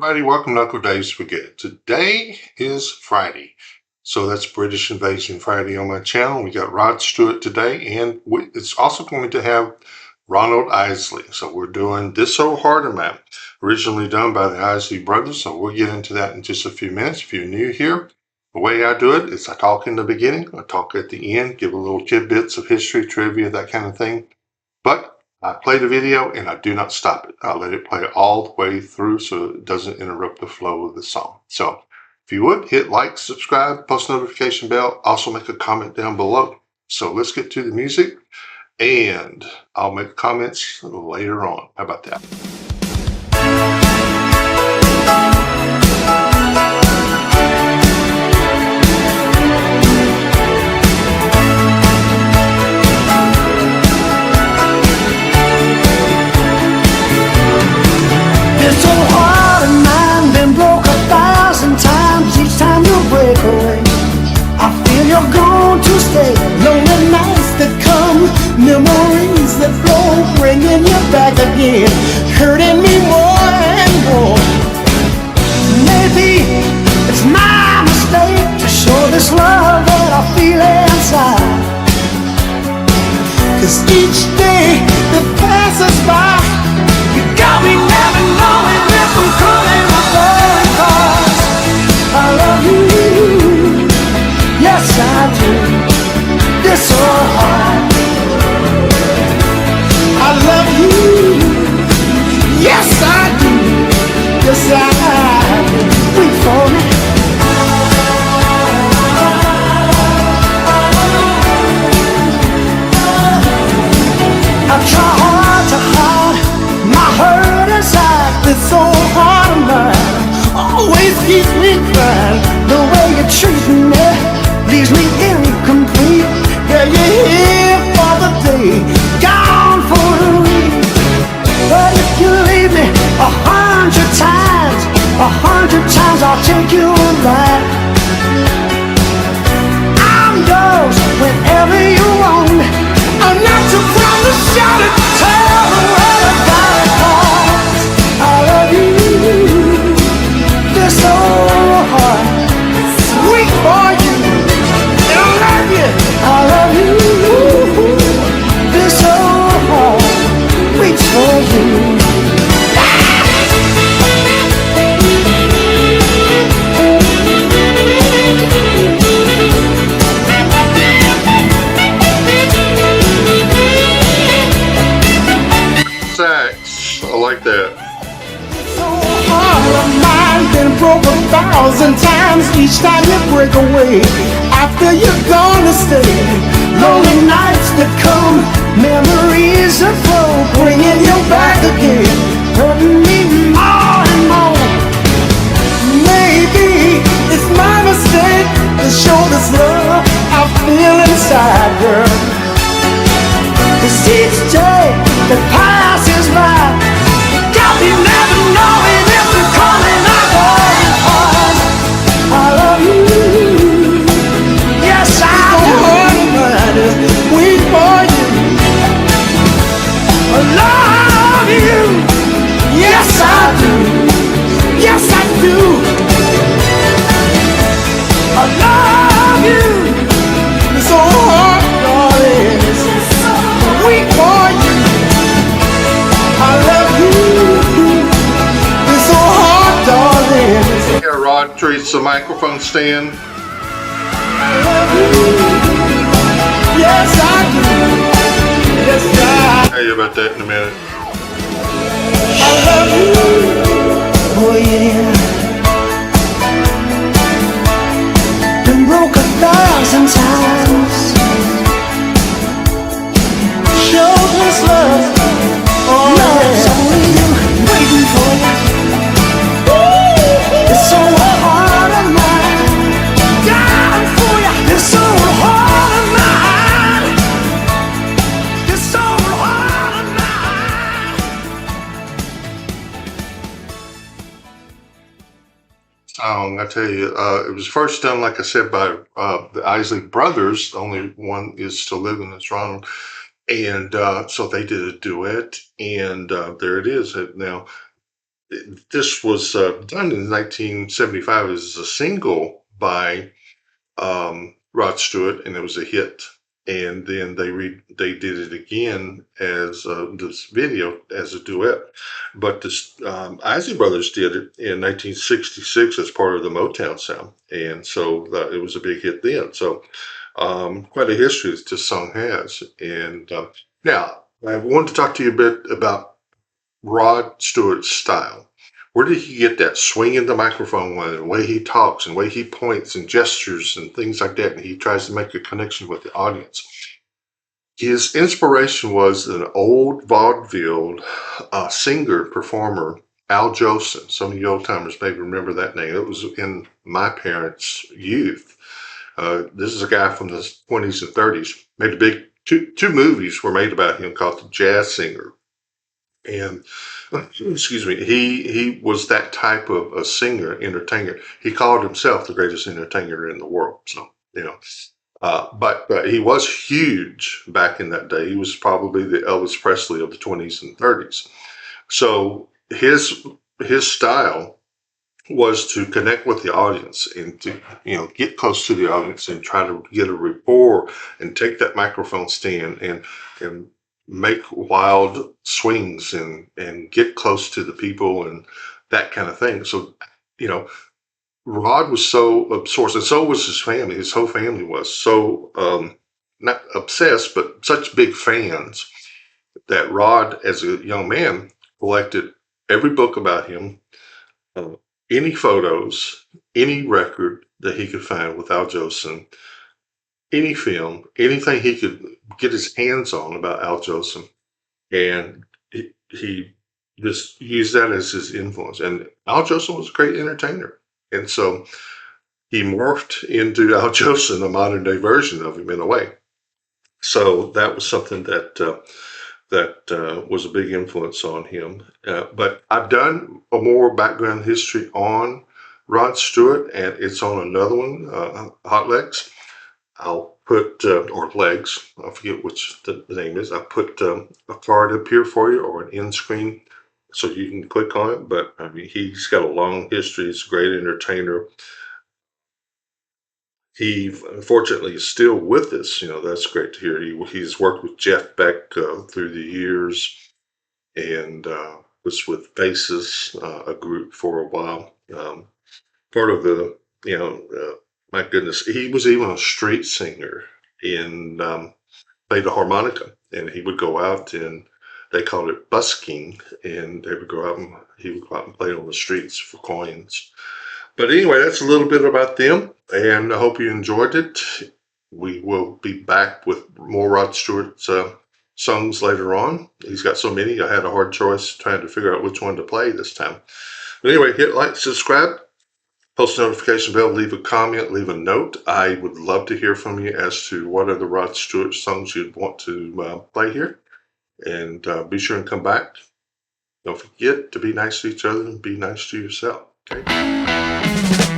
everybody, welcome to Uncle Dave's Spaghetti. Today is Friday, so that's British Invasion Friday on my channel. We got Rod Stewart today, and it's also going to have Ronald Isley. So we're doing This Old Heart of Mine, originally done by the Isley brothers, so we'll get into that in just a few minutes. If you're new here, the way I do it is I talk in the beginning, I talk at the end, give a little tidbits of history, trivia, that kind of thing. But I play the video and I do not stop it. I let it play all the way through so it doesn't interrupt the flow of the song. So if you would, hit like, subscribe, post notification bell, also make a comment down below. So let's get to the music and I'll make comments later on. How about that? This old heart of mine been broke 1,000 times. Each time you break away, I feel you're going to stay. Lonely nights that come, memories that flow, bringing you back again, hurting me more and more. Maybe it's my mistake to show this love that I feel inside. 'Cause each day that passes by, you got me never knowing if I'm coming or going. 'Cause I love you, yes I do. This old heart, I love you, yes I do. Yes I do. Wait for me. I try hard to hide my hurt inside. This old heart of mine always keeps me crying. The way you treat me leaves me incomplete. Yeah, you're here for the day, gone for the week. But if you leave me 100 times, 100 times I'll take you back. I'm yours whenever you want me. I'm not too proud to shout it, tell the world about it. 'Cause I love you, this old heart, weak for you, and I love you. I love you, this old heart, weak for you. Sax, I like that. So heart of mine been broke 1,000 times. Each time you break away, after you're gonna stay. Lonely nights that come, memories that flow, bringing you back again, hurting me more and more. Maybe it's my mistake to show this love I feel inside, girl. 'Cause each day that passes by, got me never knowing if you're coming or going. 'Cause I love you, yes I do. Wait for you, I love you, yes I do, yes I do. I love you, it's so hard, darling. Wait for you, I love you, it's so hard, darling. Here, Rod treats the microphone stand. I love you, yes I do, yes I. Tell you about that in a minute. I love you, oh yeah. Been broke 1,000 times. Show this love, oh love's only you, waiting for you. This old heart of mine, dying for you. This old heart of mine, this old heart of mine. Song, I tell you, it was first done, like I said, by the Isley brothers. The only one is still living, that's Ronald. And so they did a duet, and there it is. Now, this was done in 1975 as a single by Rod Stewart, and it was a hit. And then they did it again as this video as a duet. But this Isley Brothers did it in 1966 as part of the Motown sound, and so it was a big hit then. So quite a history this song has. And now I wanted to talk to you a bit about Rod Stewart's style. Where did he get that swinging the microphone with, the way he talks and the way he points and gestures and things like that? And he tries to make a connection with the audience. His inspiration was an old vaudeville singer performer, Al Jolson. Some of you old timers may remember that name. It was in my parents' youth. This is a guy from the 20s and 30s. Made a big two movies were made about him called The Jazz Singer. And excuse me, he was that type of a singer, entertainer. He called himself the greatest entertainer in the world. So, but he was huge back in that day. He was probably the Elvis Presley of the 20s and 30s. So his style was to connect with the audience and to get close to the audience and try to get a rapport and take that microphone stand and make wild swings and get close to the people and that kind of thing. So, Rod was so absorbed, and so was his family. His whole family was so not obsessed, but such big fans that Rod, as a young man, collected every book about him, any photos, any record that he could find with Al Jolson, any film, anything he could get his hands on about Al Jolson, and he just used that as his influence. And Al Jolson was a great entertainer, and so he morphed into Al Jolson, a modern day version of him in a way. So that was something that was a big influence on him. But I've done a more background history on Rod Stewart, and it's on another one, Hot Legs. I'll put, or Legs, I forget which the name is. I'll put a card up here for you, or an end screen, so you can click on it. But I mean, he's got a long history. He's a great entertainer. He unfortunately is still with us. That's great to hear. He's worked with Jeff Beck through the years, and was with Faces, a group for a while. Part of the, my goodness, he was even a street singer and played the harmonica. And he would go out and they called it busking, and he would go out and play on the streets for coins. But anyway, that's a little bit about them, and I hope you enjoyed it. We will be back with more Rod Stewart's songs later on. He's got so many, I had a hard choice trying to figure out which one to play this time. But anyway, hit like, subscribe, post notification bell, leave a comment, leave a note. I would love to hear from you as to what other Rod Stewart songs you'd want to play here. And be sure and come back. Don't forget to be nice to each other and be nice to yourself. Okay?